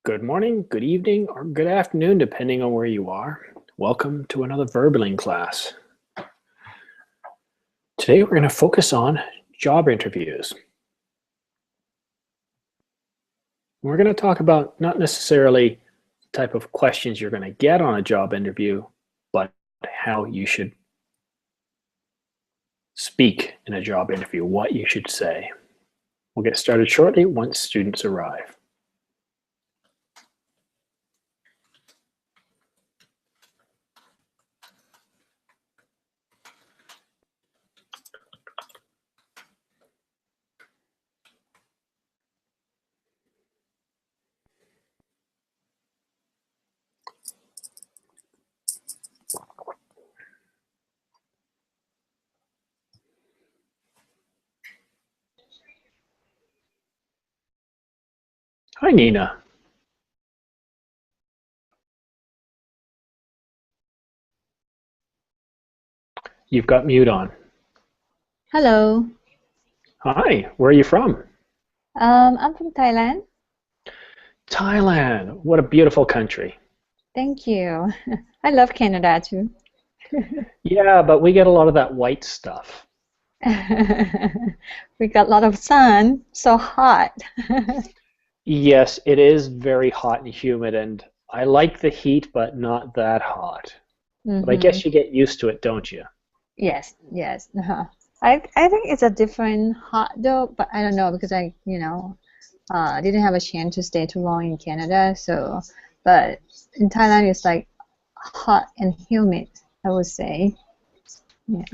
Good morning, good evening, or good afternoon, depending on where you are. Welcome to another Verbling class. Today we're going to focus on job interviews. We're going to talk about not necessarily the type of questions you're going to get on a job interview, but how you should speak in a job interview, what you should say. We'll get started shortly once students arrive. Hi, Nina. You've got mute on. Hello. Hi, where are you from? I'm from Thailand. Thailand. What a beautiful country. Thank you. I love Canada too. Yeah, but we get a lot of that white stuff. We got a lot of sun, so hot. Yes, it is very hot and humid, and I like the heat, but not that hot. But I hmm guess you get used to it, don't you? Yes, yes. I think it's a different hot though, but I don't know because didn't have a chance to stay too long in Canada, so but in Thailand it's like hot and humid, I would say. Yeah.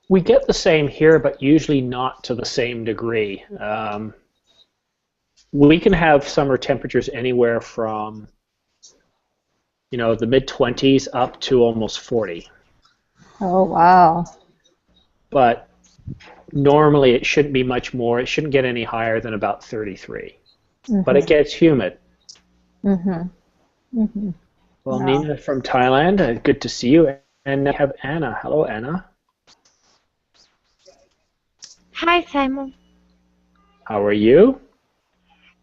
We get the same here, but usually not to the same degree. We can have summer temperatures anywhere from, the mid-20s up to almost 40. Oh wow. But normally it shouldn't be much more. It shouldn't get any higher than about 33. But it Mm-hmm. gets humid. Mm-hmm. Mm-hmm. Well, Wow. Nina from Thailand, good to see you. And we have Anna. Hello, Anna. Hi Simon, How are you?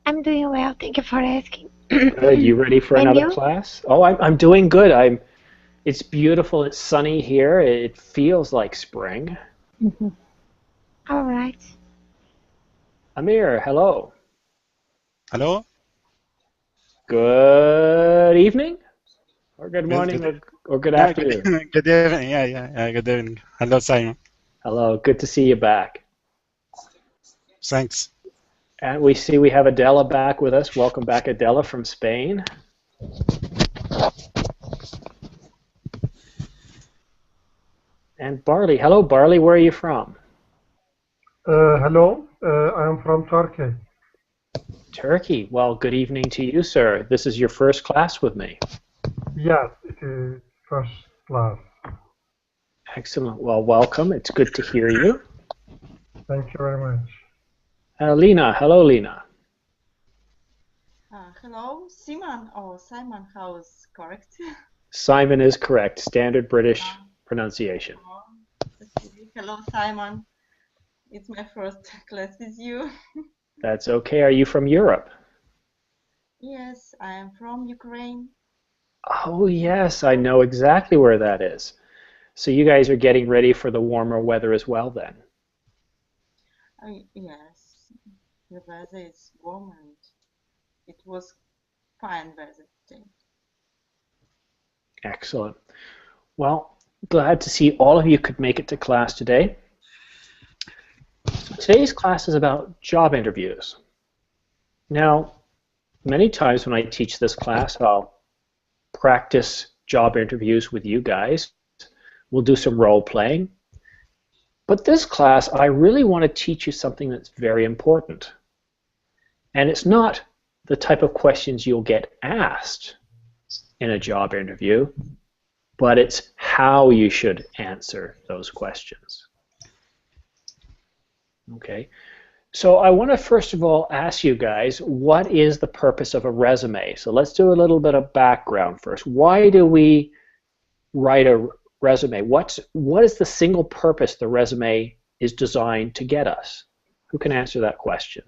I'm doing well. Thank you for asking. Good. You ready for And another you? class? Oh, I'm doing good. It's beautiful. It's sunny here. It feels like spring. Mm-hmm. All right. Amir, hello. Hello? Good evening, or good Good, morning, good, or good yeah, good, afternoon. good evening. Yeah, good evening. Hello, Simon. Hello. Good to see you back. Thanks. And we see we have Adela back with us. Welcome back, Adela from Spain. And Barley. Hello, Barley. Where are you from? Hello, I am from Turkey. Turkey. Well, good evening to you, sir. This is your first class with me. Yes, it is first class. Excellent. Well, welcome. It's good to hear you. Thank you very much. Lena. Hello, Lena. Hello, Simon or Simon House, correct? Simon is correct. Standard British pronunciation. Okay. Hello, Simon. It's my first class with you. That's okay. Are you from Europe? Yes, I am from Ukraine. Oh, yes. I know exactly where that is. So you guys are getting ready for the warmer weather as well then? Yes, the weather is warm and it was fine weather today. Excellent. Well, glad to see all of you could make it to class today. So today's class is about job interviews. Now, many times when I teach this class, I'll practice job interviews with you guys. We'll do some role playing. But this class, I really want to teach you something that's very important. And it's not the type of questions you'll get asked in a job interview, but it's how you should answer those questions. Okay, so I want to first of all ask you guys, what is the purpose of a resume? So let's do a little bit of background first. Why do we write a resume? What is the single purpose the resume is designed to get us? Who can answer that question?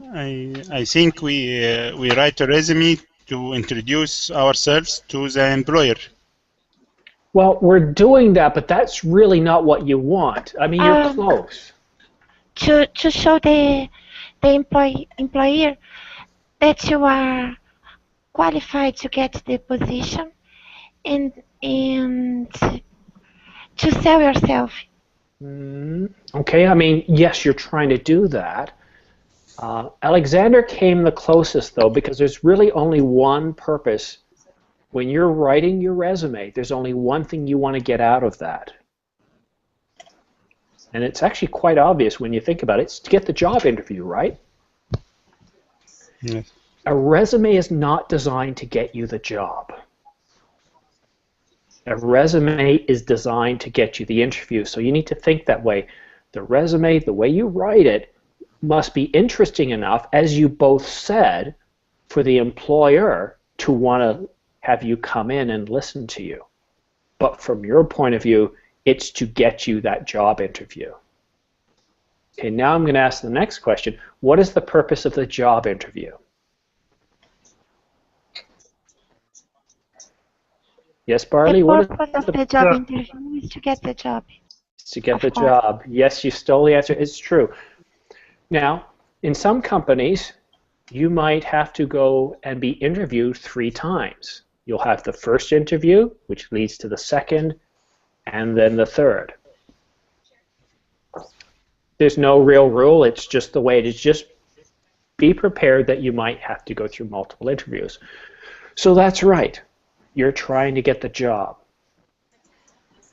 I think we write a resume to introduce ourselves to the employer. Well, we're doing that, but that's really not what you want. I mean, you're Um, close. to show the employer that you are qualified to get the position and to sell yourself. Okay, I mean, yes, you're trying to do that. Alexander came the closest, though, because there's really only one purpose. When you're writing your resume, there's only one thing you want to get out of that. And it's actually quite obvious when you think about it. It's to get the job interview, right? Yes. A resume is not designed to get you the job. A resume is designed to get you the interview, so you need to think that way. The resume, the way you write it, must be interesting enough, as you both said, for the employer to want to have you come in and listen to you. But from your point of view, it's to get you that job interview. Okay, now I'm going to ask the next question. What is the purpose of the job interview? Yes, Barley? The What is purpose of the the job Yeah. interview is to get the job. to get Of the course. job? Yes, you stole the answer. It's true. Now, in some companies, you might have to go and be interviewed 3 times. You'll have the first interview, which leads to the second, and then the third. There's no real rule. It's just the way it is. Just be prepared that you might have to go through multiple interviews. So that's right. You're trying to get the job.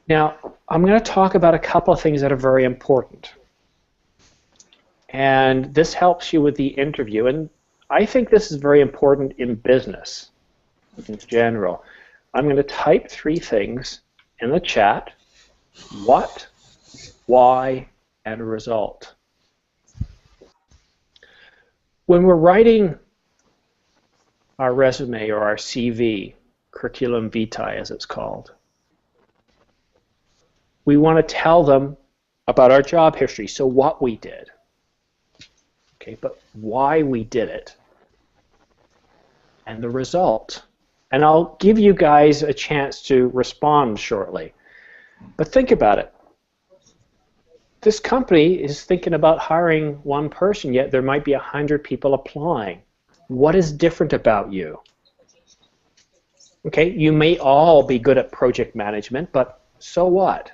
Now, I'm going to talk about a couple of things that are very important. And this helps you with the interview. And I think this is very important in business in general. I'm going to type 3 things in the chat. What, why, and result. When we're writing our resume or our CV, curriculum vitae as it's called, we want to tell them about our job history, so what we did. Okay, but why we did it and the result. And I'll give you guys a chance to respond shortly. But think about it. This company is thinking about hiring one person, yet there might be 100 people applying. What is different about you? Okay, you may all be good at project management, but so what?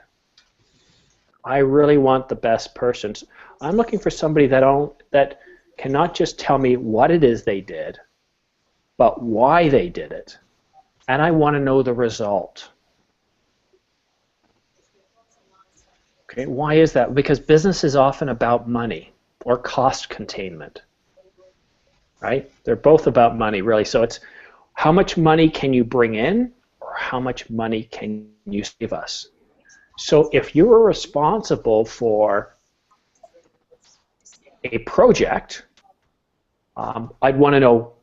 I really want the best person. I'm looking for somebody that can not just tell me what it is they did, but why they did it. And I want to know the result. Okay, why is that? Because business is often about money or cost containment, right? They're both about money, really. So it's how much money can you bring in or how much money can you save us? So if you were responsible for a project, I'd want to know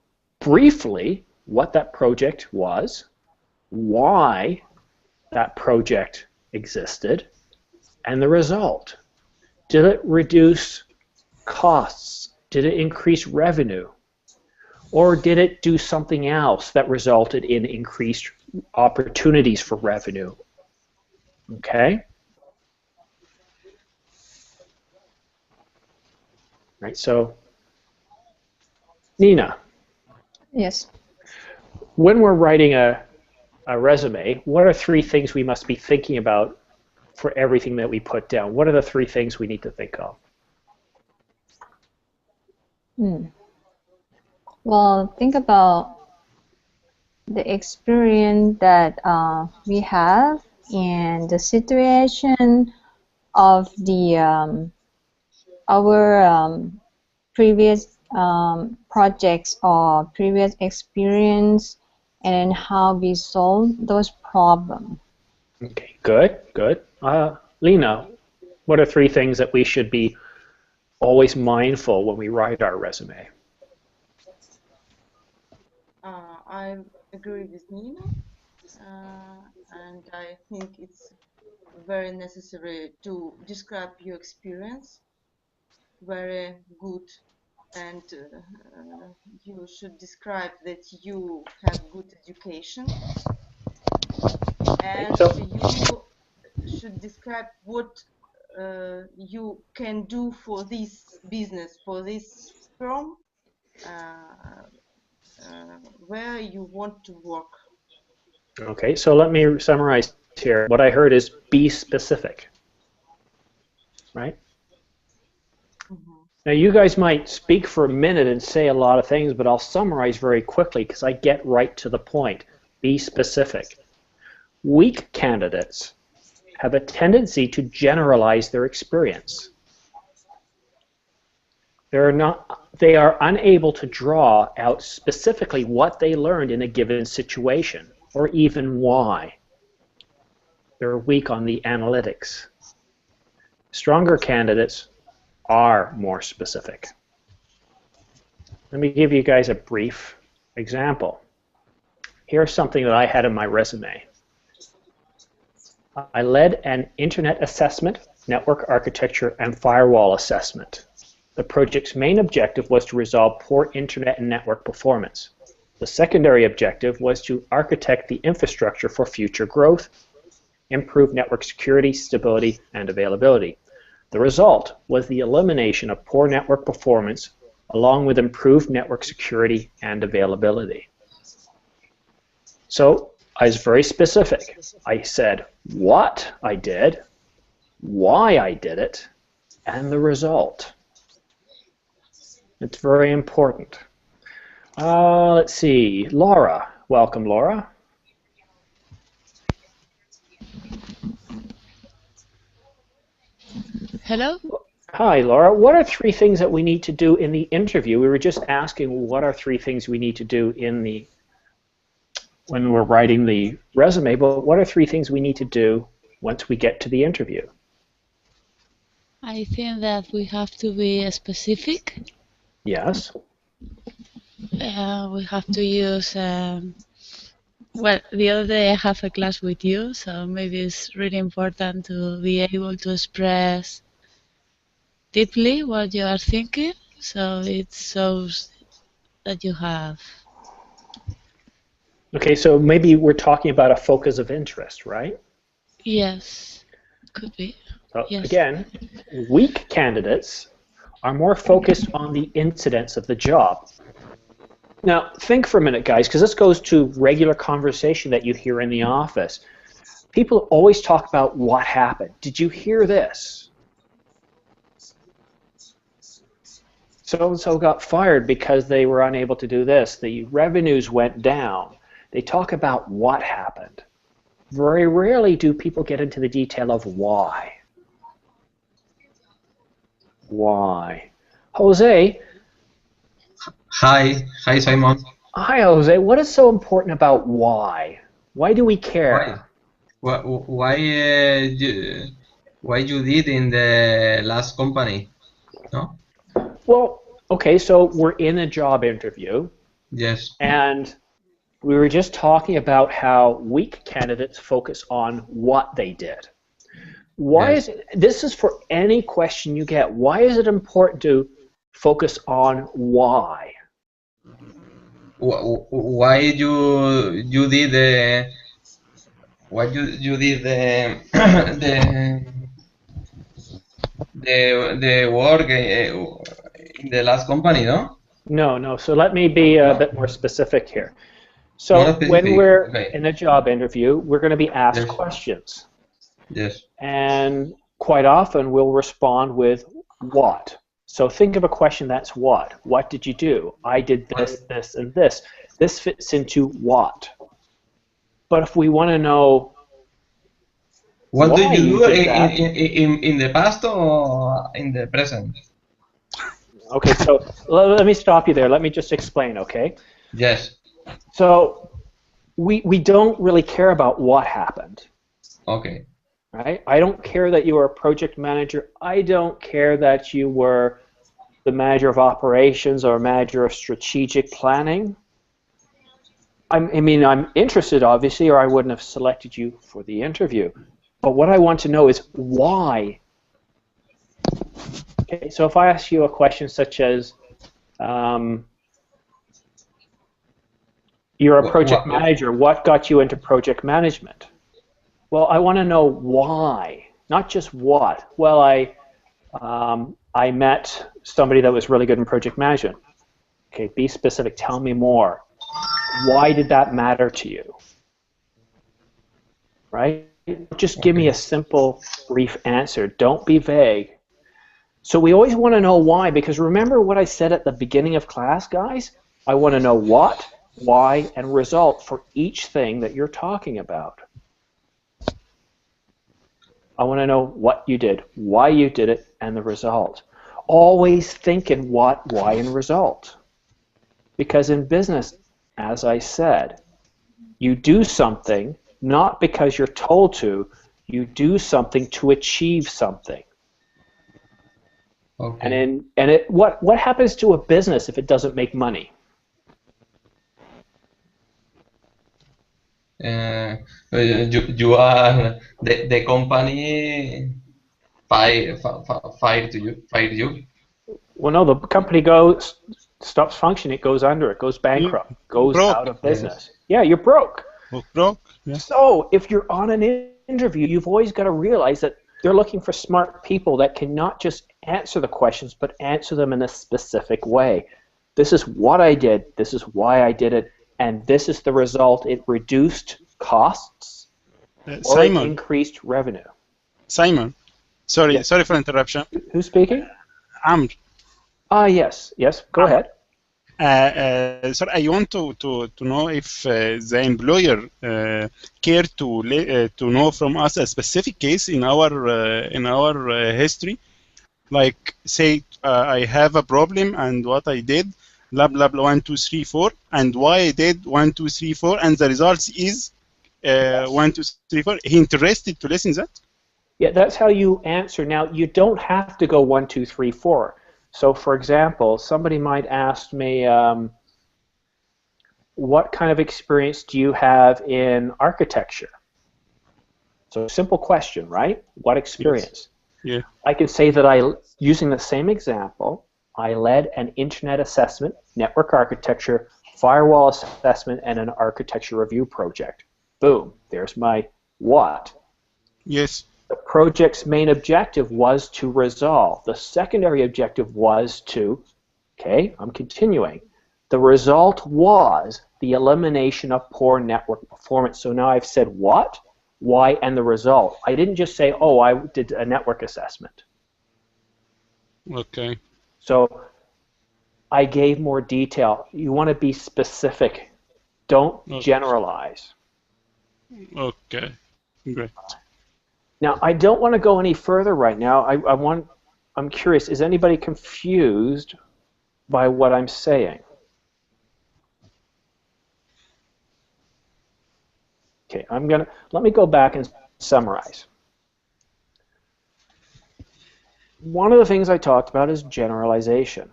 briefly what that project was, why that project existed, and the result. Did it reduce costs? Did it increase revenue? Or did it do something else that resulted in increased opportunities for revenue? Okay? Right, so Nina, Yes. when we're writing a resume, what are 3 things we must be thinking about for everything that we put down? What are the 3 things we need to think of? Well, think about the experience that we have and the situation of the our previous projects or previous experience, and how we solve those problems. Okay, good, good. Lena, what are 3 things that we should be always mindful when we write our resume? I agree with Nina, and I think it's very necessary to describe your experience very good and you should describe that you have good education, and you should describe what you can do for this business, for this firm, where you want to work. Okay, so let me summarize here. What I heard is be specific, right? Now, you guys might speak for a minute and say a lot of things, but I'll summarize very quickly because I get right to the point. Be specific. Weak candidates have a tendency to generalize their experience. They are unable to draw out specifically what they learned in a given situation, or even why. They're weak on the analytics. Stronger candidates are more specific. Let me give you guys a brief example. Here's something that I had in my resume. I led an internet assessment, network architecture, and firewall assessment. The project's main objective was to resolve poor internet and network performance. The secondary objective was to architect the infrastructure for future growth, improve network security, stability, and availability. The result was the elimination of poor network performance along with improved network security and availability. So I was very specific. I said what I did, why I did it, and the result. It's very important. Let's see, Laura. Welcome, Laura. Hello? Hi, Laura. What are 3 things that we need to do in the interview? We were just asking what are 3 things we need to do when we're writing the resume, but what are 3 things we need to do once we get to the interview? I think that we have to be specific. Yes. We have to use, well, the other day I have a class with you, so maybe it's really important to be able to express deeply what you are thinking, so it shows that you have. Okay, so maybe we're talking about a focus of interest, right? Yes, could be. So Yes. Again, weak candidates are more focused on the incidents of the job. Now, think for a minute, guys, because this goes to regular conversation that you hear in the office. People always talk about what happened. Did you hear this? So-and-so got fired because they were unable to do this. The revenues went down. They talk about what happened. Very rarely do people get into the detail of why. Why? Jose. Hi, Simon. Hi, Jose. What is so important about why? Why do we care? Why you did in the last company? No? Well, okay, so we're in a job interview. Yes. And we were just talking about how weak candidates focus on what they did. Why is it, this is for any question you get, why is it important to focus on why? Why you did the the work in the last company, no? No. So let me be a bit more specific here. So when we're in a job interview, we're going to be asked questions. Yes. And quite often we'll respond with what. So think of a question that's what. What did you do? I did this, this, and this. This fits into what. But if we want to know what do you do in the past or in the present? Okay, so let me stop you there. Let me just explain, okay? Yes. So we don't really care about what happened. Okay. Right? I don't care that you were a project manager. I don't care that you were the manager of operations or manager of strategic planning. I mean, I'm interested, obviously, or I wouldn't have selected you for the interview. But what I want to know is why. Okay, so if I ask you a question such as, You're a project manager. What got you into project management? Well, I want to know why, not just what. Well, I met somebody that was really good in project management. Okay, be specific. Tell me more. Why did that matter to you? Right? Just give me a simple, brief answer. Don't be vague. So we always want to know why, because remember what I said at the beginning of class, guys? I want to know what, why, and result for each thing that you're talking about. I want to know what you did, why you did it, and the result. Always think in what, why, and result. Because in business, as I said, you do something not because you're told to, you do something to achieve something. Okay. And what happens to a business if it doesn't make money? You are the company fired you. Well, no, the company stops functioning, it goes under, it goes bankrupt, goes out of business. Yeah, you're broke. Broke. Yeah. So if you're on an interview, you've always got to realize that they're looking for smart people that can not just answer the questions, but answer them in a specific way. This is what I did, this is why I did it, and this is the result. It reduced costs or it increased revenue. Simon, sorry for interruption. Who's speaking? Amr. Yes, go ahead. Sir, I want to know if the employer care to know from us a specific case in our history, like say I have a problem and what I did, blah blah blah 1 2 3 4, and why I did 1 2 3 4, and the results is 1 2 3 4. He interested to listen that? Yeah, that's how you answer. Now you don't have to go 1 2 3 4. So, for example, somebody might ask me, what kind of experience do you have in architecture? So, simple question, right? What experience? Yes. Yeah. I can say that using the same example, I led an internet assessment, network architecture, firewall assessment, and an architecture review project. Boom, there's my what. Yes. The project's main objective was to resolve. The secondary objective was to, okay, I'm continuing. The result was the elimination of poor network performance. So now I've said what, why, and the result. I didn't just say, oh, I did a network assessment. Okay. So I gave more detail. You want to be specific. Don't generalize. Okay, great. Now, I don't want to go any further right now. I'm curious, is anybody confused by what I'm saying? Okay, let me go back and summarize. One of the things I talked about is generalization.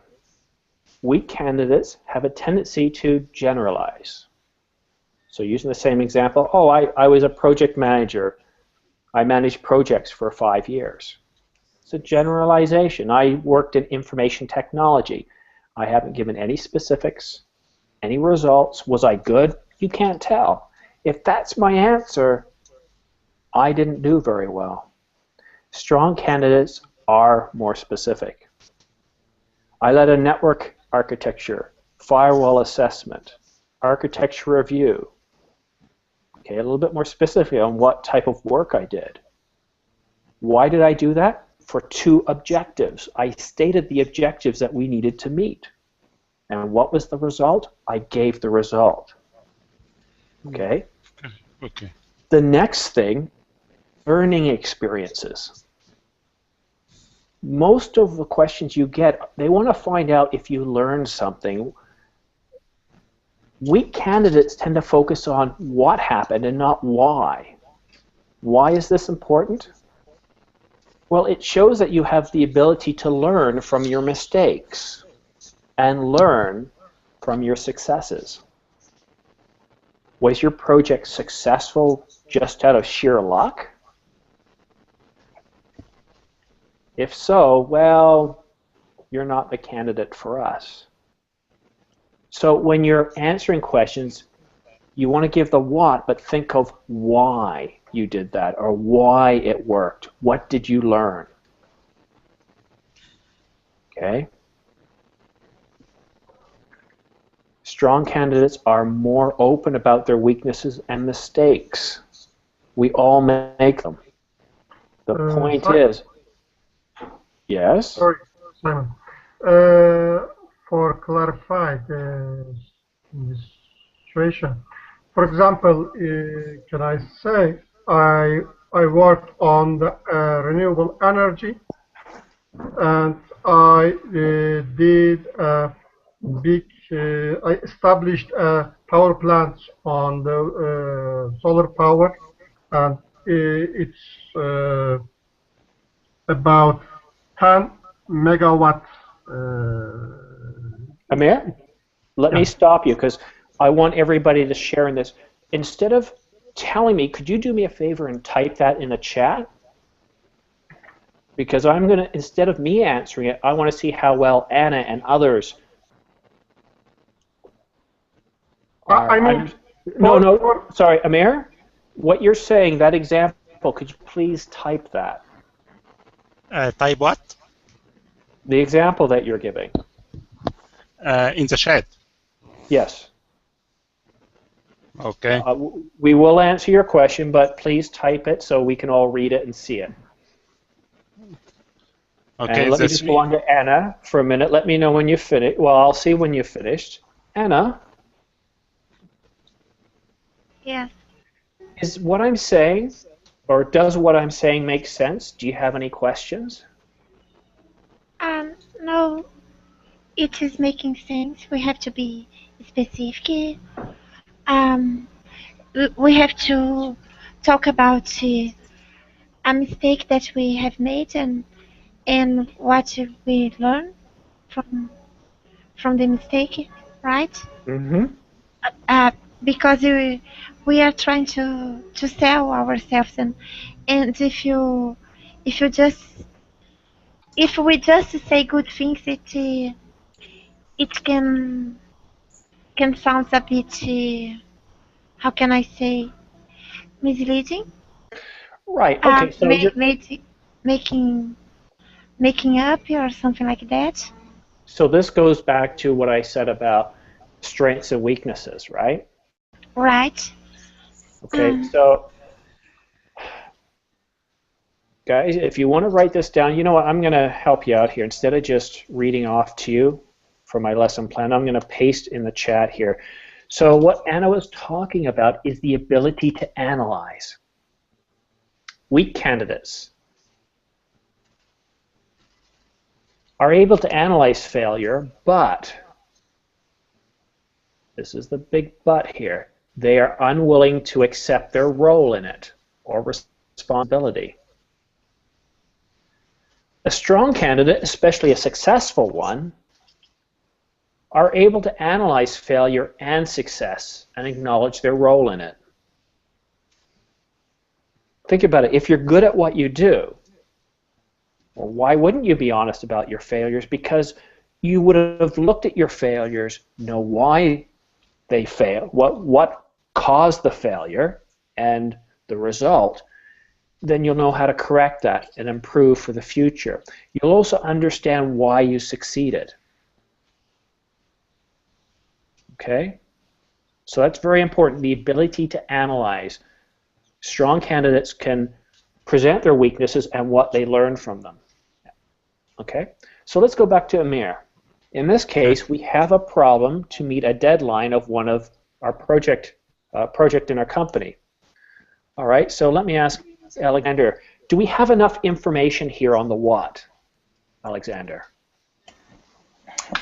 Weak candidates have a tendency to generalize. So using the same example, oh, I was a project manager. I managed projects for 5 years. It's a generalization. I worked in information technology. I haven't given any specifics, any results. Was I good? You can't tell. If that's my answer, I didn't do very well. Strong candidates are more specific. I led a network architecture, firewall assessment, architecture review. Okay, a little bit more specific on what type of work I did. Why did I do that? For 2 objectives. I stated the objectives that we needed to meet. And what was the result? I gave the result. Okay? Okay. The next thing, learning experiences. Most of the questions you get, they want to find out if you learned something. Weak candidates tend to focus on what happened and not why. Why is this important? Well, it shows that you have the ability to learn from your mistakes and learn from your successes. Was your project successful just out of sheer luck? If so, well, you're not the candidate for us. So when you're answering questions, you want to give the what, but think of why you did that or why it worked. What did you learn? Okay? Strong candidates are more open about their weaknesses and mistakes. We all make them. The point Simon, is, yes? sorry, Simon. For clarify this situation, for example, can I say I worked on the renewable energy, and I did a big. I established a power plant on the solar power, and it's about 10 megawatts. Amir, let me Yeah. stop you because I want everybody to share in this. Instead of telling me, could you do me a favor and type that in the chat? Because I'm going to, instead of me answering it, I want to see how well Anna and others are. I mean, No, sorry, Amir, what you're saying, that example, could you please type that? Type what? The example that you're giving. In the chat. Yes. Okay. We will answer your question, but please type it so we can all read it and see it. Okay. And let me just go on to Anna for a minute. Let me know when you finish. Well, I'll see when you've finished. Anna, Yes. is what I'm saying, or does what I'm saying make sense? Do you have any questions? No, it is making sense. We have to be specific. We have to talk about a mistake that we have made and what we learn from the mistake, right? Mm-hmm. Because we are trying to sell ourselves, and if we just say good things, it can sound a bit how can I say, misleading. Right. Okay. So Making up or something like that. So this goes back to what I said about strengths and weaknesses, right? Right. Okay. So, guys, if you want to write this down, you know what? I'm going to help you out here. Instead of just reading off to you from my lesson plan, I'm going to paste in the chat here. So what Anna was talking about is the ability to analyze. Weak candidates are able to analyze failure, but, this is the big but here, they are unwilling to accept their role in it or responsibility. A strong candidate, especially a successful one, are able to analyze failure and success and acknowledge their role in it. Think about it. If you're good at what you do, well, why wouldn't you be honest about your failures? Because you would have looked at your failures, know why they fail, what caused the failure and the result. Then you'll know how to correct that and improve for the future. You'll also understand why you succeeded. Okay? So that's very important, the ability to analyze. Strong candidates can present their weaknesses and what they learn from them. Okay? So let's go back to Amir. In this case, we have a problem to meet a deadline of one of our project in our company. All right, so let me ask Alexander, do we have enough information here on the what, Alexander?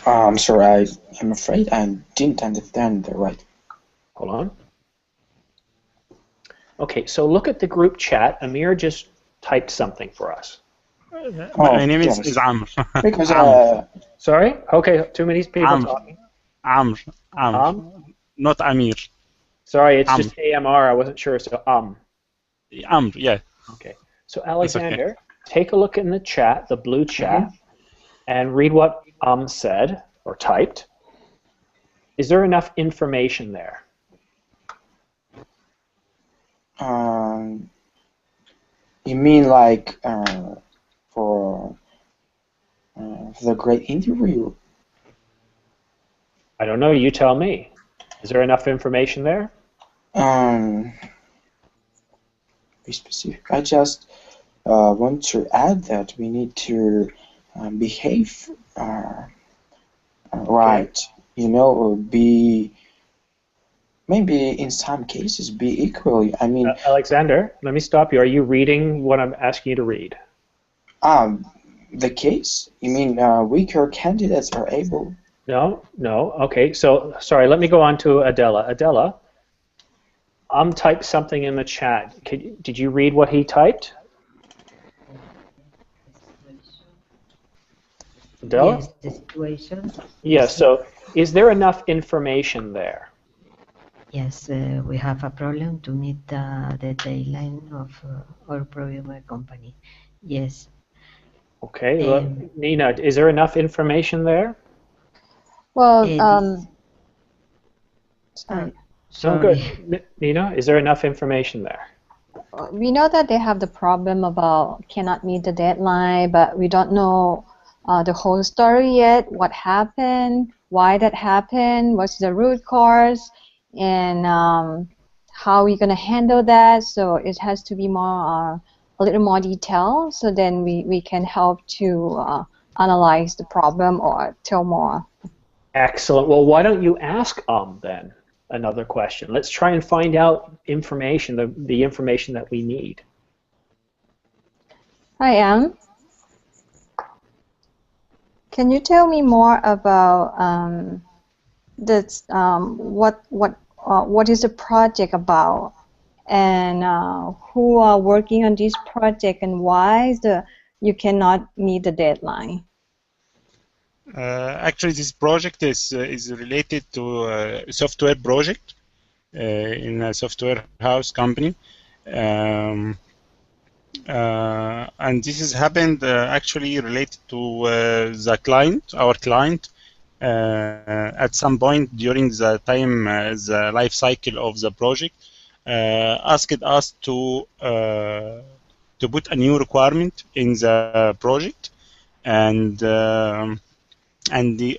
I'm sorry, I'm afraid I didn't understand the right. Hold on. Okay, so look at the group chat. Amir just typed something for us. My name is Amr. Because sorry? Okay, too many people talking. Amr. Not Amir. Sorry, it's just AMR. I wasn't sure, so Amr, yeah. Okay, so Alexander, take a look in the chat, the blue chat, and read what said or typed. Is there enough information there? You mean like for the great interview? I don't know. You tell me. Is there enough information there? Be specific. I just want to add that we need to behave right. You know, or be maybe in some cases be equally. I mean, Alexander, let me stop you. Are you reading what I'm asking you to read? The case? You mean weaker candidates are able? No, no. Okay, so sorry. Let me go on to Adela. Adela, typed something in the chat. Did you read what he typed? Adela? Yes, the situation. Yes. So, is there enough information there? Yes, we have a problem to meet the deadline of our programmer company. Yes. Okay. Well, Nina, is there enough information there? Well, sorry. No, good. Nina, is there enough information there? We know that they have the problem about cannot meet the deadline, but we don't know the whole story yet. What happened? Why that happened? What's the root cause? And how we're gonna handle that? So it has to be more, a little more detailed. So then we can help to analyze the problem or tell more. Excellent. Well, why don't you ask then another question? Let's try and find out information, the information that we need. Hi, can you tell me more about what is the project about, and who are working on this project, and why you cannot meet the deadline? Actually, this project is related to a software project in a software house company, and this has happened actually related to the client, our client, at some point during the time, the life cycle of the project, asked us to put a new requirement in the project, and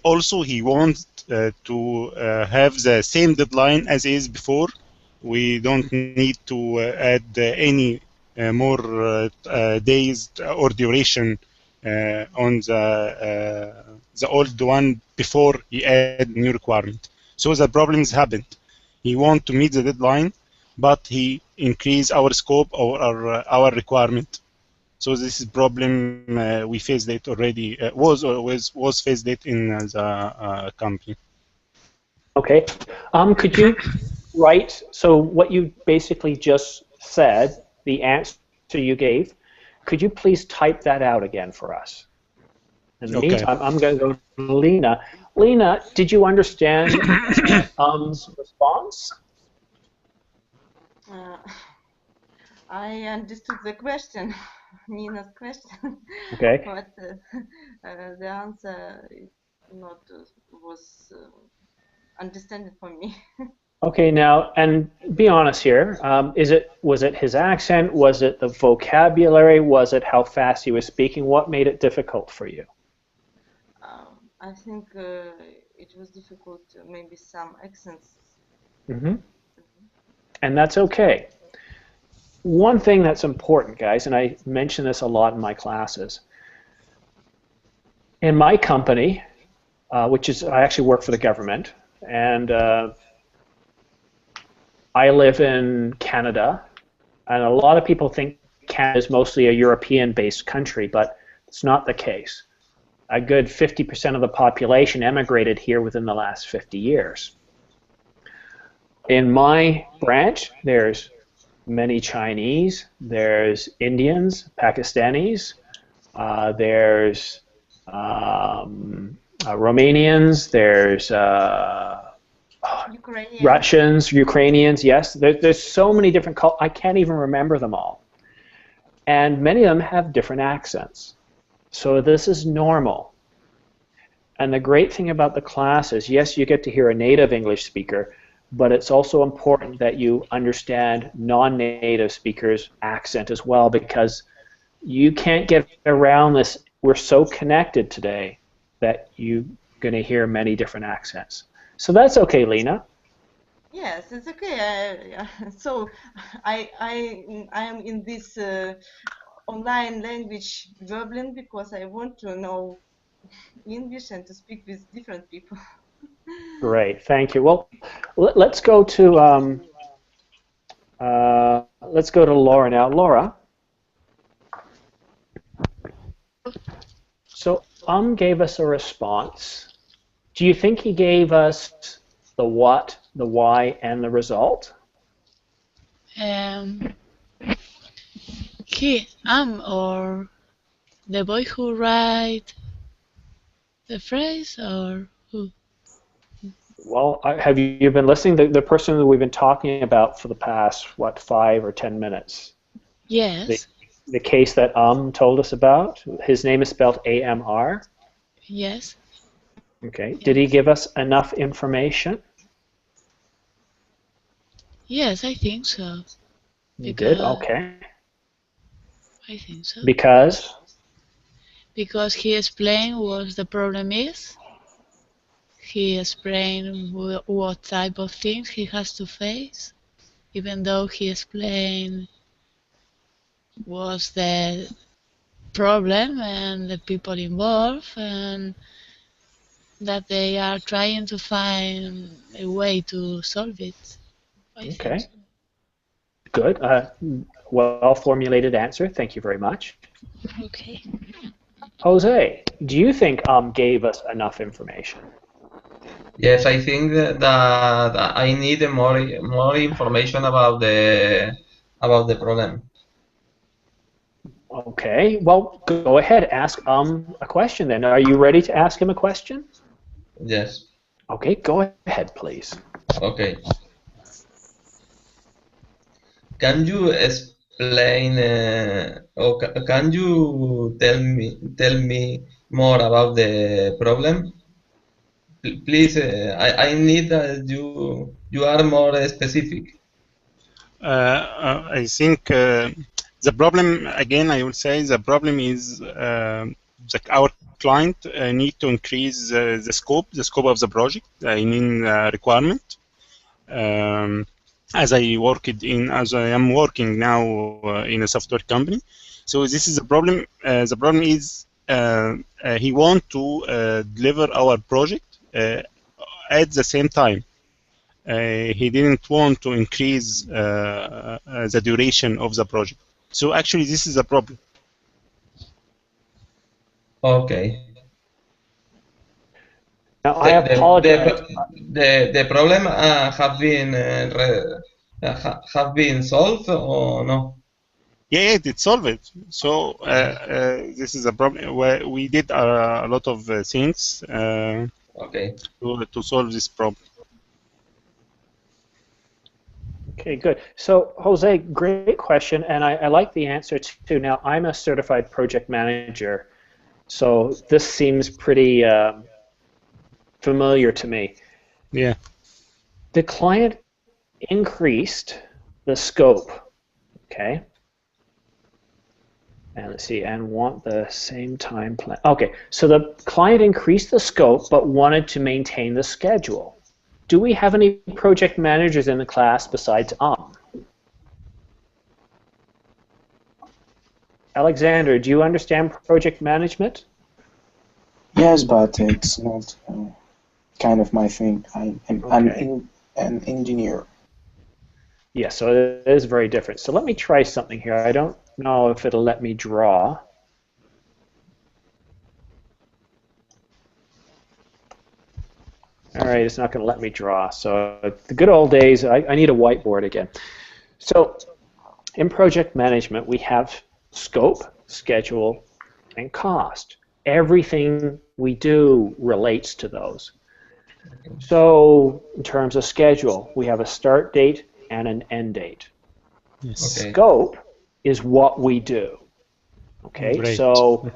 also he wants to have the same deadline as is before. We don't need to add any more days or duration on the old one before he add new requirement. So the problems happened. He want to meet the deadline, but he increase our scope or our requirement. So this is problem we faced it already, was faced it in the company. Okay. Could you write, so what you basically just said, the answer you gave, could you please type that out again for us? In the meantime, I'm going to go to Lena. Lena, did you understand response? I understood the question, Nina's question. Okay. But the answer is not was understanding for me. Okay, now, and be honest here. Was it his accent? Was it the vocabulary? Was it how fast he was speaking? What made it difficult for you? I think it was difficult. Maybe some accents. Mm-hmm. And that's okay. One thing that's important, guys, and I mention this a lot in my classes. In my company, which is, I actually work for the government, and I live in Canada, and a lot of people think Canada is mostly a European-based country, but it's not the case. A good 50% of the population emigrated here within the last 50 years. In my branch, there's many Chinese, there's Indians, Pakistanis, there's Romanians, there's Russians, Ukrainians, yes. There's so many different cultures, I can't even remember them all. And many of them have different accents. So this is normal. And the great thing about the class is, yes, you get to hear a native English speaker, but it's also important that you understand non-native speakers' accent as well, because you can't get around this. We're so connected today that you're going to hear many different accents. So that's okay, Lena. Yes, it's okay. So I am in this online language Verbland because I want to know English and to speak with different people. Great, thank you. Well, let's go to Laura now. Laura. So gave us a response. Do you think he gave us the what, the why, and the result? He, or the boy who write the phrase, or who? Well, have you been listening? The person that we've been talking about for the past, what, 5 or 10 minutes? Yes. The case that told us about. His name is spelled A-M-R. Yes. Okay. Did he give us enough information? Yes, I think so. You did? Okay. I think so. Because? Because he explained what the problem is. He explained what type of things he has to face, even though he explained what's the problem and the people involved, and that they are trying to find a way to solve it. Okay. Good. Well-formulated answer. Thank you very much. Okay. Jose, do you think gave us enough information? Yes, I think that I need more information about the problem. Okay. Well, go ahead. Ask a question then. Are you ready to ask him a question? Yes. Okay. Go ahead, please. Okay. Can you explain, or can you tell me more about the problem? Please, I need that you are more specific. I think the problem, again, I will say the problem is that our client need to increase the scope of the project. I mean requirement. As I am working now in a software company. So this is the problem. The problem is he want to deliver our project at the same time. He didn't want to increase the duration of the project. So actually, this is a problem. Okay. Now, I apologize. The problem have been solved or no? Yeah, it's solved. So this is a problem where we did a lot of things okay. to solve this problem. Okay, good. So, Jose, great question, and I like the answer too. Now, I'm a certified project manager, so this seems pretty familiar to me. Yeah. The client increased the scope, okay? And let's see, and want the same time plan. Okay, so the client increased the scope but wanted to maintain the schedule. Do we have any project managers in the class besides Alexander, do you understand project management? Yes, but it's not kind of my thing. I'm an engineer. Yeah, so it is very different. So let me try something here. I don't know if it'll let me draw. All right, it's not going to let me draw. So the good old days, I need a whiteboard again. So in project management, we have scope, schedule, and cost. Everything we do relates to those. So in terms of schedule, we have a start date and an end date. Yes. Okay. Scope is what we do. Okay, Great. so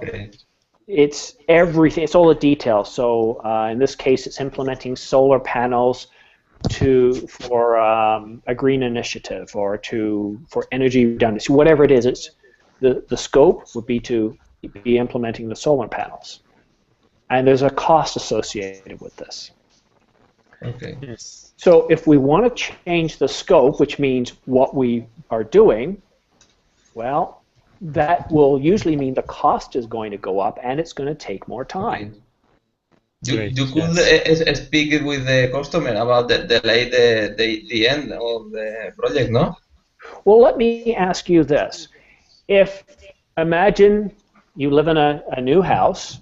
it's everything. It's all the details. So in this case, it's implementing solar panels for a green initiative or for energy redundancy. Whatever it is, it's the scope would be to be implementing the solar panels, and there's a cost associated with this. Okay. Yes. So if we want to change the scope, which means what we are doing, well, that will usually mean the cost is going to go up and it's going to take more time. You could speak with the customer about the end of the project, no? Well, let me ask you this. Imagine you live in a new house,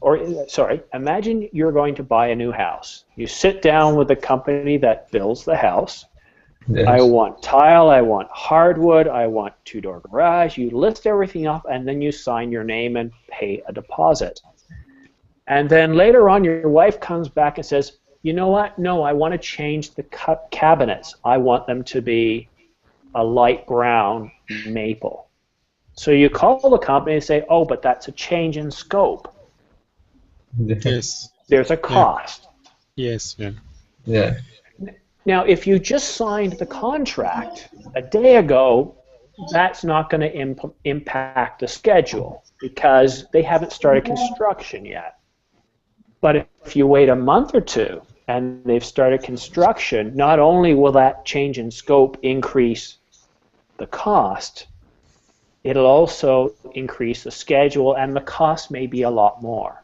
imagine you're going to buy a new house. You sit down with the company that builds the house. Yes. I want tile, I want hardwood, I want two-door garage. You list everything up, and then you sign your name and pay a deposit. And then later on, your wife comes back and says, you know what? No, I want to change the cabinets. I want them to be a light brown maple. So you call the company and say, oh, but that's a change in scope. Yes. There's a cost. Yes. Yeah. Yeah. Now, if you just signed the contract a day ago, that's not going to impact the schedule because they haven't started construction yet. But if you wait a month or two and they've started construction, not only will that change in scope increase the cost, it'll also increase the schedule, and the cost may be a lot more.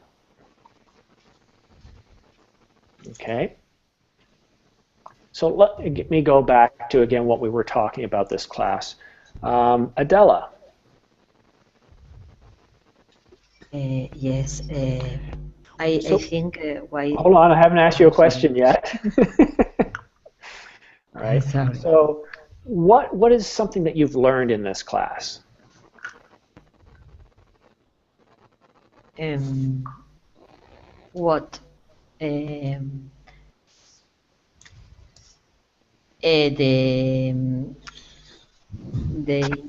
Okay? So let me go back to, again, what we were talking about this class. Adela. Yes. I think why... Hold on, I haven't asked you a question yet. All right. Sorry. So what is something that you've learned in this class? What? The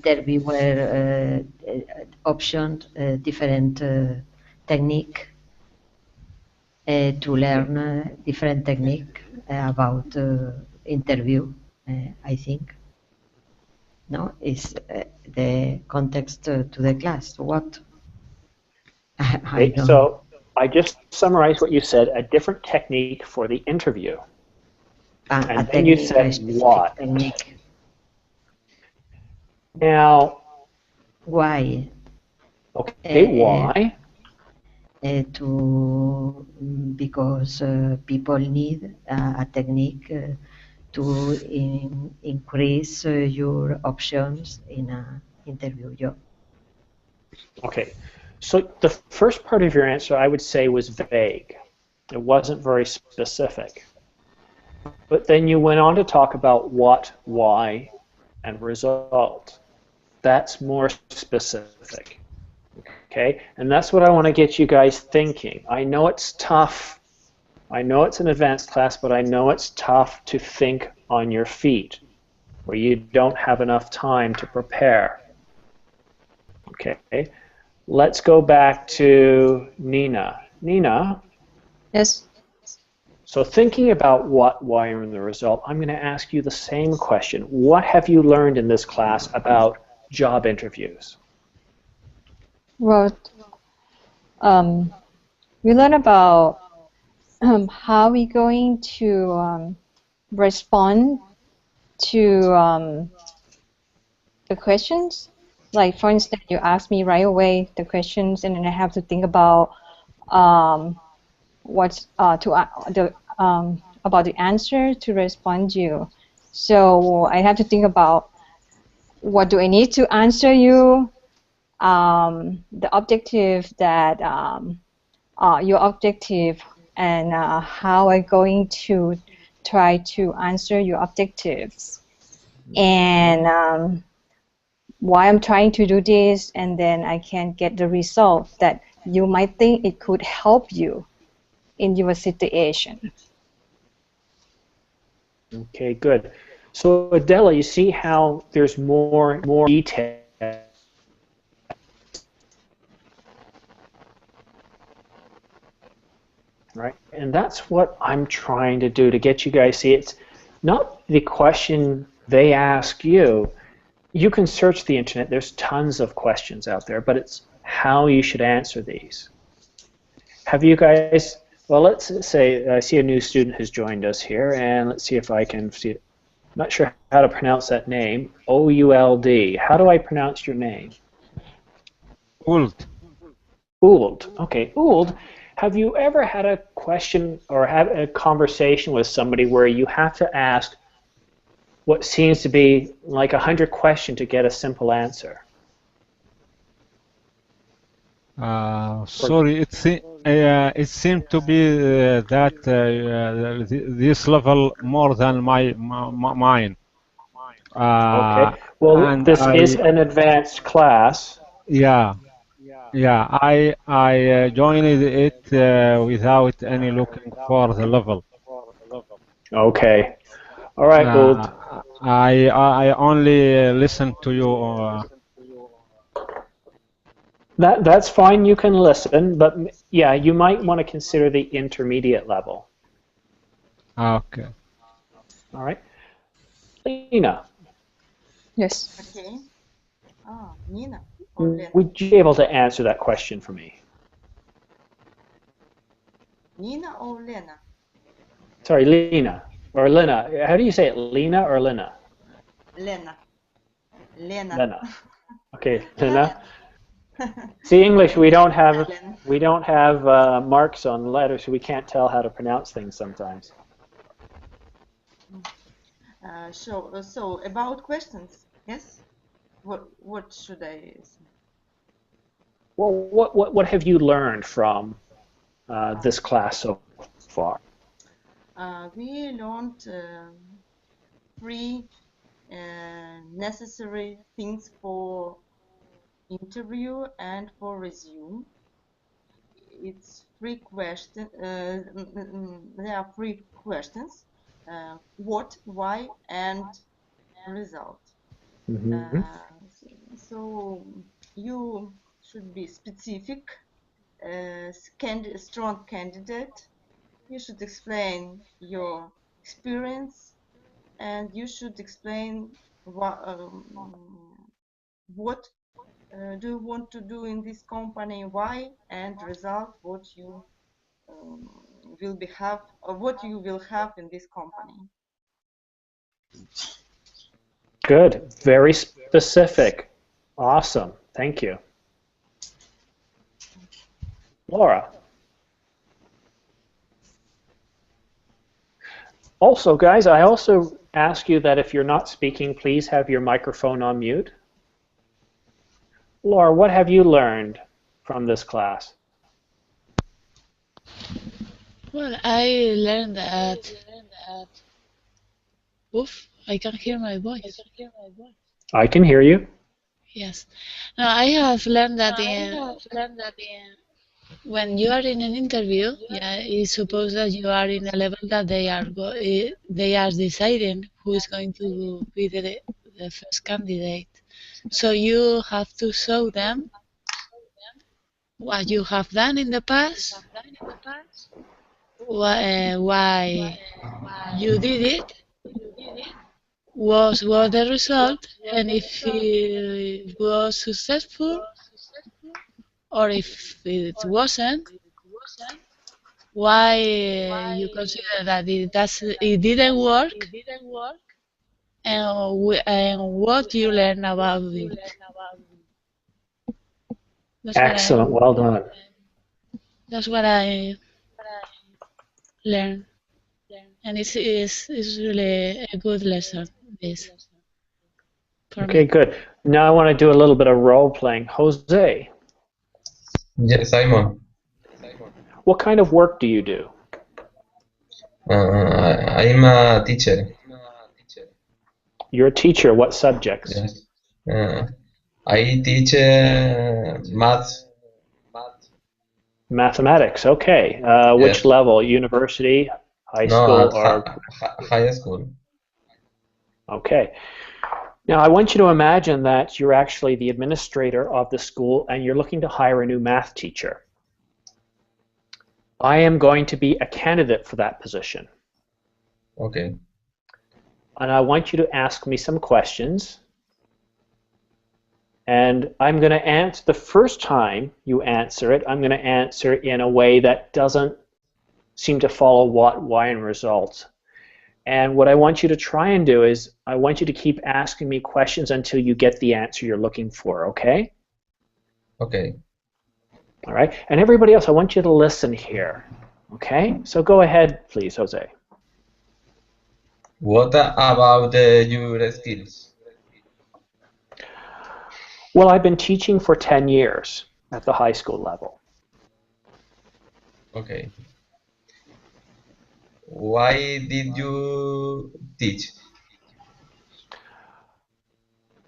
interviewer optioned different technique to learn different technique about interview. I think. No, is the context to the class. What? Okay, so I just summarized what you said, a different technique for the interview. And then you said what? Technique. Now, why? Okay, why? Because people need a technique to increase your options in an interview job. Okay, so the first part of your answer I would say was vague. It wasn't very specific. But then you went on to talk about what, why, and result. That's more specific. Okay, and that's what I want to get you guys thinking. I know it's tough. I know it's an advanced class, but I know it's tough to think on your feet, where you don't have enough time to prepare. Okay, let's go back to Nina. Nina? Yes? So thinking about what, why, and the result, I'm going to ask you the same question. What have you learned in this class about job interviews? Well, we learn about how we're going to respond to the questions. Like, for instance, you ask me right away the questions, and then I have to think about what's about the answer to respond to you. So I have to think about what do I need to answer you, the objective that your objective, and how I'm going to try to answer your objectives, and why I'm trying to do this, and then I can get the result that you might think it could help you in your situation. Okay, good. So Adela, you see how there's more detail right? And that's what I'm trying to do to get you guys. See, it's not the question they ask you. You can search the internet. There's tons of questions out there, but it's how you should answer these. Have you guys, well, let's say I see a new student has joined us here, and let's see if I can see it. I'm not sure how to pronounce that name. O-U-L-D. How do I pronounce your name? Ould. Ould. Okay, Ould. Have you ever had a question or had a conversation with somebody where you have to ask what seems to be like 100 questions to get a simple answer? Sorry, it seemed to be that this level more than mine. Okay. Well, this is an advanced class. Yeah. Yeah, I joined it without any looking for the level. Okay. All right, Ould. I only listen to you. That's fine. You can listen, but yeah, you might want to consider the intermediate level. Okay. All right. Lena. Yes. Okay. Ah, Nina. Would you be able to answer that question for me? Nina or Lena? Sorry, Lena. Or Lena. How do you say it? Lena or Lena? Lena. Lena. Lena. Okay, Lena. See, English, we don't have marks on letters, so we can't tell how to pronounce things sometimes. So about questions, yes? What should I say? Well, what have you learned from this class so far? We learned 3 necessary things for interview and for resume. It's 3 questions. There are 3 questions: what, why, and result. Mm-hmm. So you should be specific, strong candidate. You should explain your experience, and you should explain what do you want to do in this company, why, and result what you what you will have in this company. Good. Very specific. Awesome. Thank you. Laura. Also, guys, I also ask you that if you're not speaking, please have your microphone on mute. Laura, what have you learned from this class? Well, I learned that. Oof, I can't hear my voice. I can hear you. Yes. No, I have learned that when you are in an interview, yeah, it's supposed that you are in a level that they are deciding who is going to be the first candidate. So you have to show them what you have done in the past, why you did it, what was the result, and if it was successful, or if it wasn't, why you consider that it didn't work, and what you learn about it. Excellent, well done. That's what I learned, and it's really a good lesson. Okay, good. Now I want to do a little bit of role playing. Jose. Yes, Simon. What kind of work do you do? I'm a teacher. You're a teacher. What subjects? Yes. I teach math. Mathematics. Okay. Which Yes. level? University, high school, or high school? Okay. Now I want you to imagine that you're actually the administrator of the school and you're looking to hire a new math teacher. I am going to be a candidate for that position. Okay. And I want you to ask me some questions. And I'm going to answer, the first time you answer it, I'm going to answer in a way that doesn't seem to follow what, why, and results. And what I want you to try and do is, I want you to keep asking me questions until you get the answer you're looking for, okay? Okay. All right. And everybody else, I want you to listen here, okay? So go ahead, please, Jose. What about your skills? Well, I've been teaching for 10 years at the high school level. Okay. Why did you teach?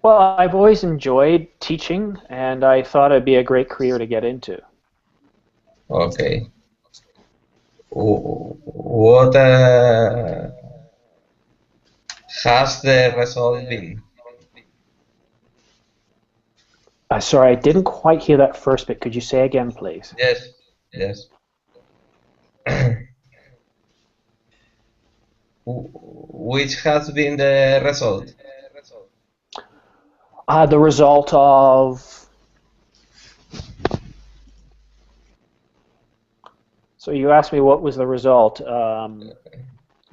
Well, I've always enjoyed teaching, and I thought it'd be a great career to get into. Okay. What has the result been? Sorry, I didn't quite hear that first bit. Could you say again, please? Yes, yes. Which has been the result? The result of... So you asked me what was the result.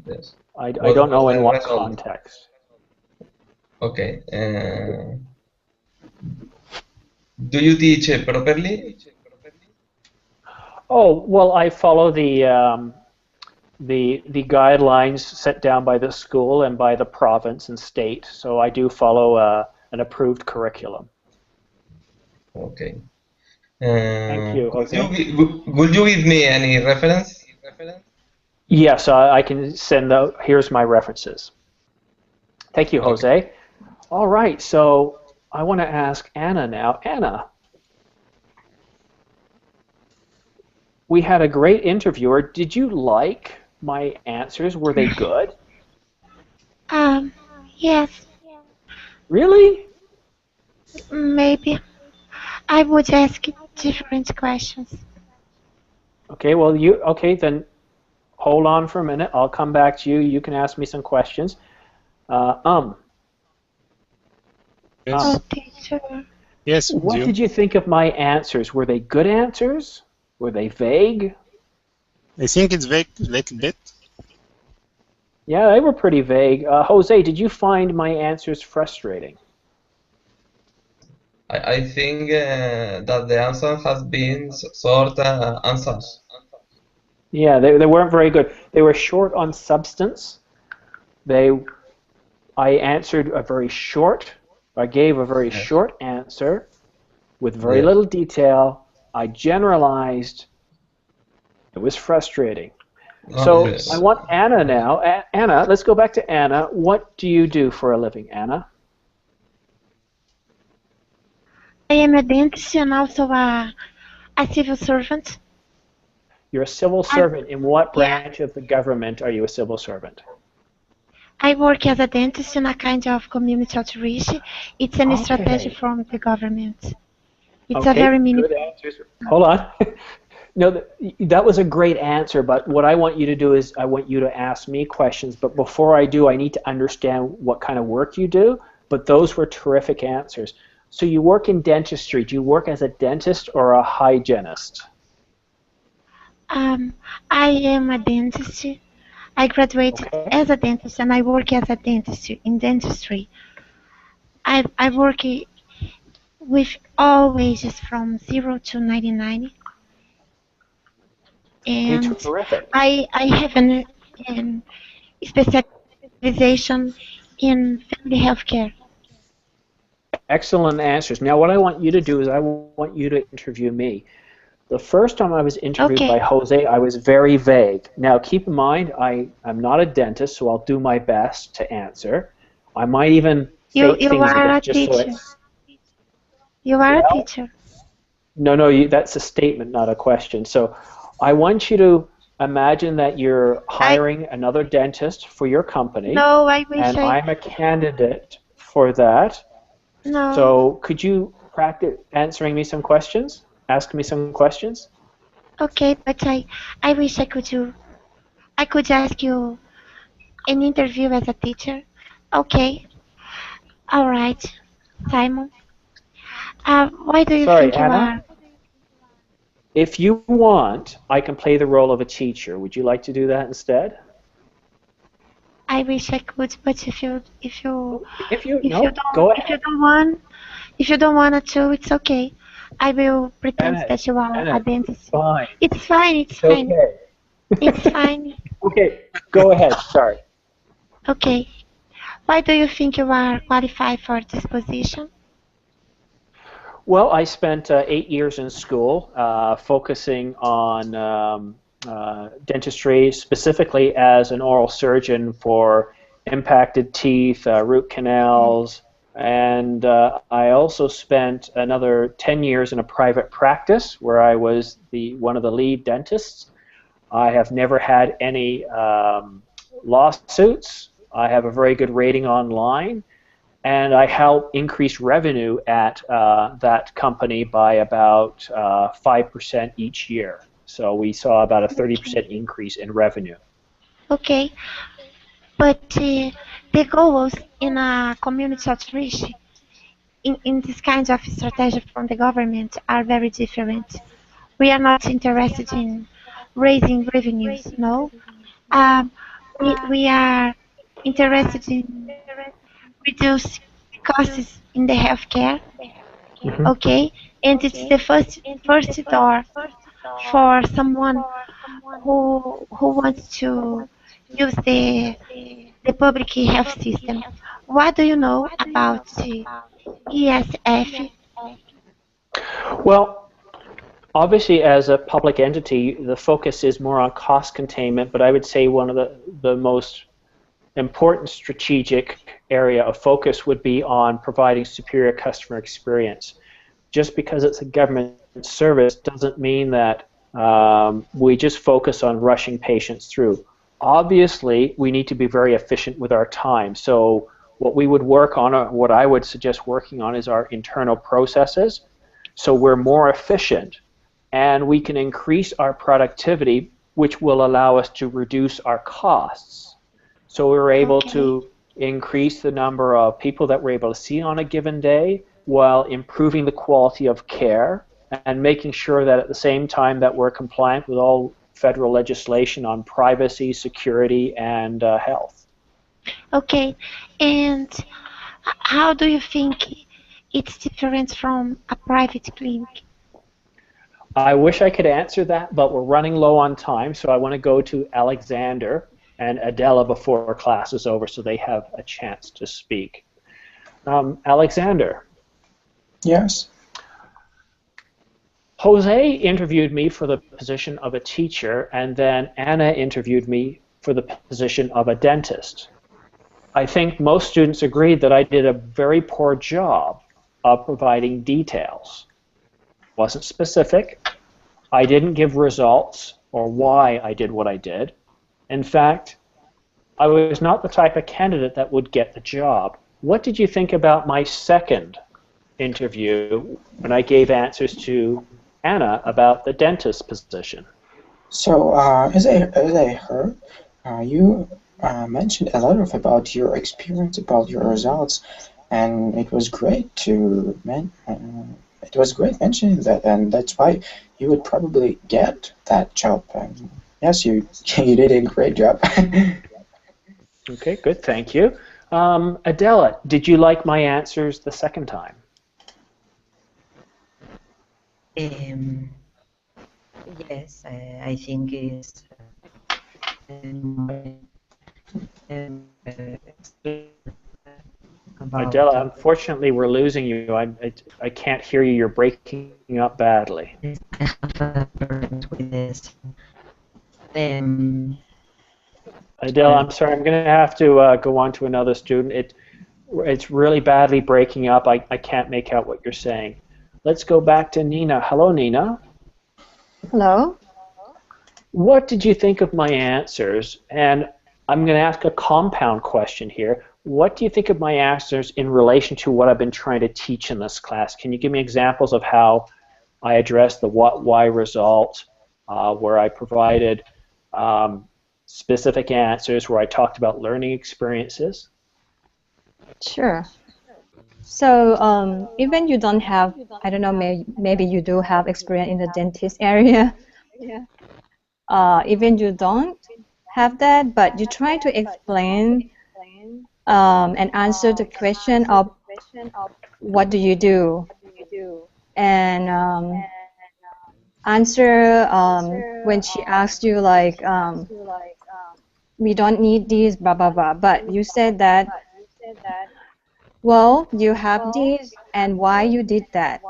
Yes. I don't know in what context. Okay. Do you teach properly? Oh, well, I follow the guidelines set down by the school and by the province and state. So I do follow an approved curriculum. Okay. Thank you, Jose. Would you give me any reference? Yes, I can send out. Here's my references. Thank you, Jose. All right, so I want to ask Anna now. Anna, we had a great interviewer. Did you like my answers? Were they good? Yes. Really? Maybe. I would ask different questions. Okay, well, okay, then hold on for a minute. I'll come back to you. You can ask me some questions. Oh, teacher. Yes. What did you think of my answers? Were they good answers? Were they vague? I think it's vague a little bit. Yeah, they were pretty vague. Jose, did you find my answers frustrating? I think that the answer has been short answers. Yeah, they weren't very good. They were short on substance. I answered a very short. I gave a very short answer with very little detail. I generalized. It was frustrating. So I want Anna now. Anna, let's go back to Anna. What do you do for a living, Anna? I am a dentist and also a civil servant. You're a civil servant. In what branch of the government are you a civil servant? I work as a dentist in a kind of community outreach. It's a strategy from the government. It's a very mini. Good answers. Hold on. No, that was a great answer, but what I want you to do is I want you to ask me questions, but before I do, I need to understand what kind of work you do, but those were terrific answers. So you work in dentistry. Do you work as a dentist or a hygienist? I am a dentist. I graduated as a dentist and I work as a dentist in dentistry. I work with all ages from 0 to 99. And terrific. I have an specialization in family health care. Excellent answers. Now what I want you to do is I want you to interview me. The first time I was interviewed by Jose, I was very vague. Now keep in mind, I'm not a dentist, so I'll do my best to answer. I might even fake things a bit just so it's... You are a teacher. No, that's a statement, not a question. So I want you to imagine that you're hiring another dentist for your company. No, I wish and I'm a candidate for that. No. So could you practice answering me some questions? Ask me some questions? Okay, but I wish I could ask you an interview as a teacher. Okay, all right, Simon. Why do you Sorry, think you Anna. are? If you want, I can play the role of a teacher. Would you like to do that instead? I wish I could, but if you Go ahead. if you don't want to, it's okay. I will pretend Anna, that you are Anna, a dentist. fine. It's fine. It's It's fine. okay. It's fine. Okay, go ahead. Sorry. Okay. Why do you think you are qualified for this position? Well, I spent 8 years in school focusing on dentistry, specifically as an oral surgeon for impacted teeth, root canals, and I also spent another 10 years in a private practice where I was one of the lead dentists. I have never had any lawsuits. I have a very good rating online. And I helped increase revenue at that company by about 5% each year. So we saw about a 30% increase in revenue. Okay, but the goals in a community outreach in this kind of strategy from the government are very different. We are not interested in raising revenues, no. We are interested in reduce costs in the healthcare, okay? And it's the first door for someone who wants to use the public health system. What do you know about ESF? Well, obviously, as a public entity, the focus is more on cost containment, but I would say one of the most important strategic area of focus would be on providing superior customer experience. Just because it's a government service doesn't mean that we just focus on rushing patients through. Obviously, we need to be very efficient with our time. So what we would work on, or what I would suggest working on, is our internal processes. So we're more efficient and we can increase our productivity, which will allow us to reduce our costs. So we're able to increase the number of people that we're able to see on a given day while improving the quality of care and making sure that at the same time that we're compliant with all federal legislation on privacy, security, and health. Okay, and how do you think it's different from a private clinic? I wish I could answer that, but we're running low on time, so I want to go to Alexander and Adela before class is over so they have a chance to speak. Alexander. Yes. Jose interviewed me for the position of a teacher, and then Anna interviewed me for the position of a dentist. I think most students agreed that I did a very poor job of providing details. Wasn't specific. I didn't give results or why I did what I did. In fact, I was not the type of candidate that would get the job. What did you think about my second interview when I gave answers to Anna about the dentist position? So, as I heard, you mentioned a lot about your experience, about your results, and it was great to mentioning that, and that's why you would probably get that job. And yes, you did a great job. Okay, good, thank you. Adela, did you like my answers the second time? Yes, I think it's Adela, unfortunately, we're losing you. I can't hear you. You're breaking up badly. Adela, I'm sorry. I'm going to have to go on to another student. It's really badly breaking up. I can't make out what you're saying. Let's go back to Nina. Hello, Nina. Hello. What did you think of my answers? And I'm going to ask a compound question here. What do you think of my answers in relation to what I've been trying to teach in this class? Can you give me examples of how I address the what, why result where I provided specific answers, where I talked about learning experiences. Sure. So even you don't have, I don't know, maybe you do have experience in the dentist area. Even you don't have that, but you try to explain and answer the question of what do you do, and answer when she asks you like we don't need these blah blah blah, but you said that, well, you have these and why you did that,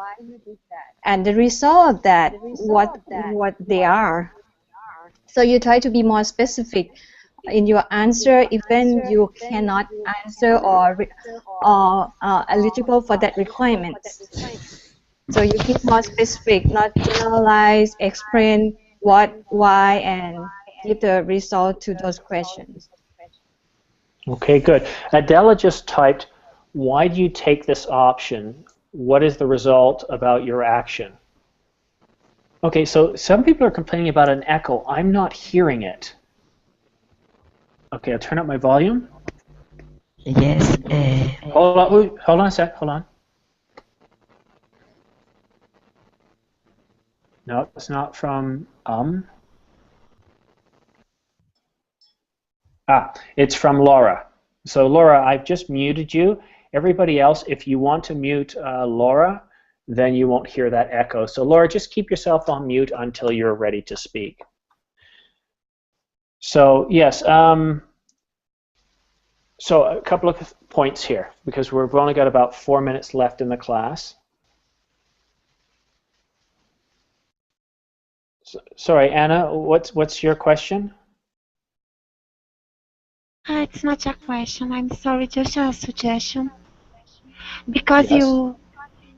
and the result of that, what they are. So you try to be more specific in your answer, even you cannot answer or eligible for that requirement. So you keep more specific, not generalize, explain what, why, and give the result to those questions. Okay, good. Adela just typed, why do you take this option? What is the result about your action? Okay, so some people are complaining about an echo. I'm not hearing it. Okay, I'll turn up my volume. Yes. Hold on a sec, hold on. No, it's not from it's from Laura. So Laura, I've just muted you. Everybody else, if you want to mute Laura, then you won't hear that echo. So Laura, just keep yourself on mute until you're ready to speak. So yes, so a couple of points here, because we've only got about 4 minutes left in the class. Sorry, Anna, what's your question? It's not a question. I'm sorry, just a suggestion. Because Yes.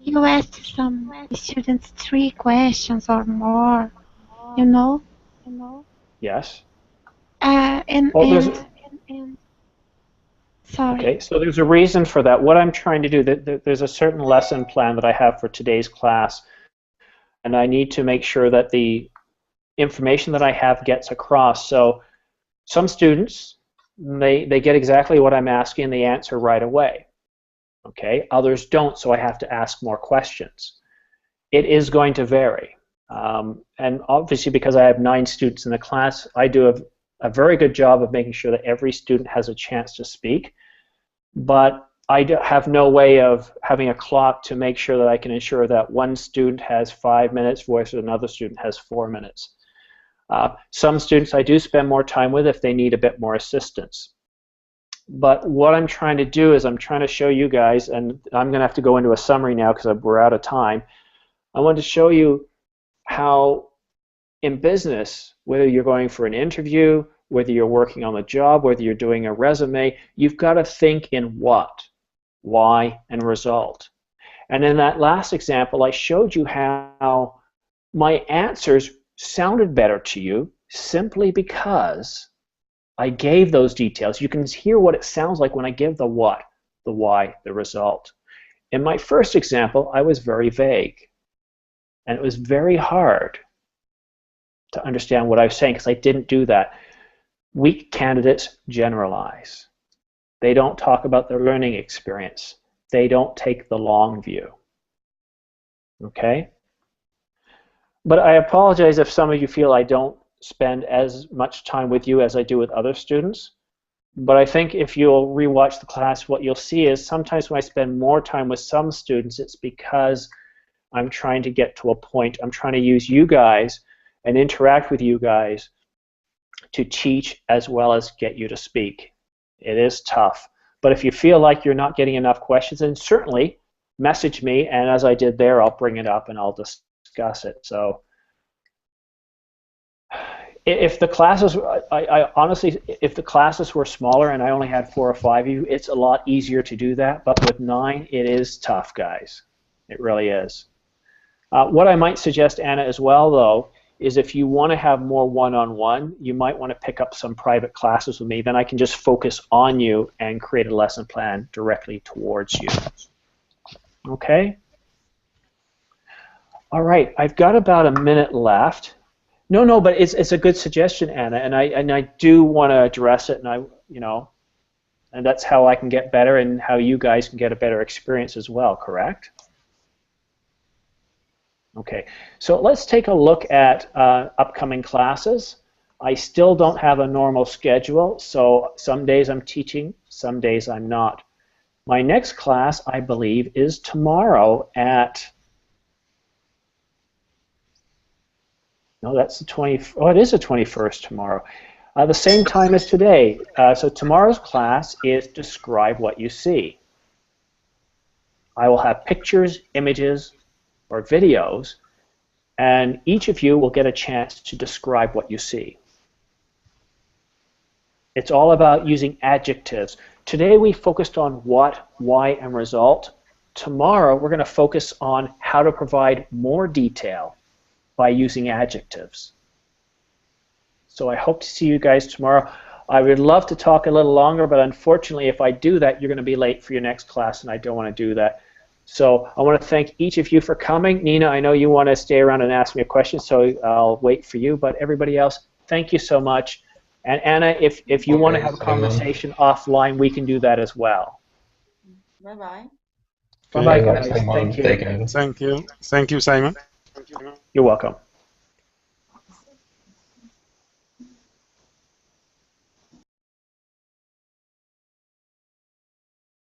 you asked some students 3 questions or more, you know? Yes. Sorry. Okay, so there's a reason for that. What I'm trying to do, there's a certain lesson plan that I have for today's class, and I need to make sure that the information that I have gets across. So some students, they get exactly what I'm asking and they answer right away. Okay, others don't, so I have to ask more questions. It is going to vary. And obviously, because I have 9 students in the class, I do a very good job of making sure that every student has a chance to speak. But I have no way of having a clock to make sure that I can ensure that one student has 5 minutes versus another student has 4 minutes. Some students I do spend more time with if they need a bit more assistance. But what I'm trying to do is I'm trying to show you guys, and I'm going to have to go into a summary now because we're out of time. I want to show you how in business, whether you're going for an interview, whether you're working on the job, whether you're doing a resume, you've got to think in what, why, and result. And in that last example, I showed you how my answers sounded better to you simply because I gave those details. You can hear what it sounds like when I give the what, the why, the result. In my first example, I was very vague. And it was very hard to understand what I was saying because I didn't do that. Weak candidates generalize. They don't talk about their learning experience. They don't take the long view. Okay? But I apologize if some of you feel I don't spend as much time with you as I do with other students. But I think if you'll rewatch the class, what you'll see is sometimes when I spend more time with some students, it's because I'm trying to get to a point. I'm trying to use you guys and interact with you guys to teach as well as get you to speak. It is tough. But if you feel like you're not getting enough questions, then certainly message me, and as I did there, I'll bring it up and I'll discuss it. So if the classes, I honestly, if the classes were smaller and I only had 4 or 5 of you, it's a lot easier to do that. But with 9, it is tough, guys. It really is. What I might suggest, Anna, as well, though, is if you want to have more one-on-one, you might want to pick up some private classes with me. Then I can just focus on you and create a lesson plan directly towards you. Okay? All right, I've got about a minute left. No, but it's a good suggestion, Anna, and I do want to address it, and and that's how I can get better, and how you guys can get a better experience as well. Correct? Okay, so let's take a look at upcoming classes. I still don't have a normal schedule, so some days I'm teaching, some days I'm not. My next class, I believe, is tomorrow at, no, that's the 20th, oh, it is the 21st tomorrow. The same time as today. So tomorrow's class is Describe What You See. I will have pictures, images, or videos, and each of you will get a chance to describe what you see. It's all about using adjectives. Today we focused on what, why, and result. Tomorrow we're going to focus on how to provide more detail by using adjectives. So I hope to see you guys tomorrow. I would love to talk a little longer, but unfortunately if I do that, you're going to be late for your next class, and I don't want to do that. So I want to thank each of you for coming. Nina, I know you want to stay around and ask me a question, so I'll wait for you. But everybody else, thank you so much. And Anna, if you want to have a conversation offline, we can do that as well. Bye-bye. Bye-bye, guys. Thank you. Thank you. Thank you, Simon. You're welcome.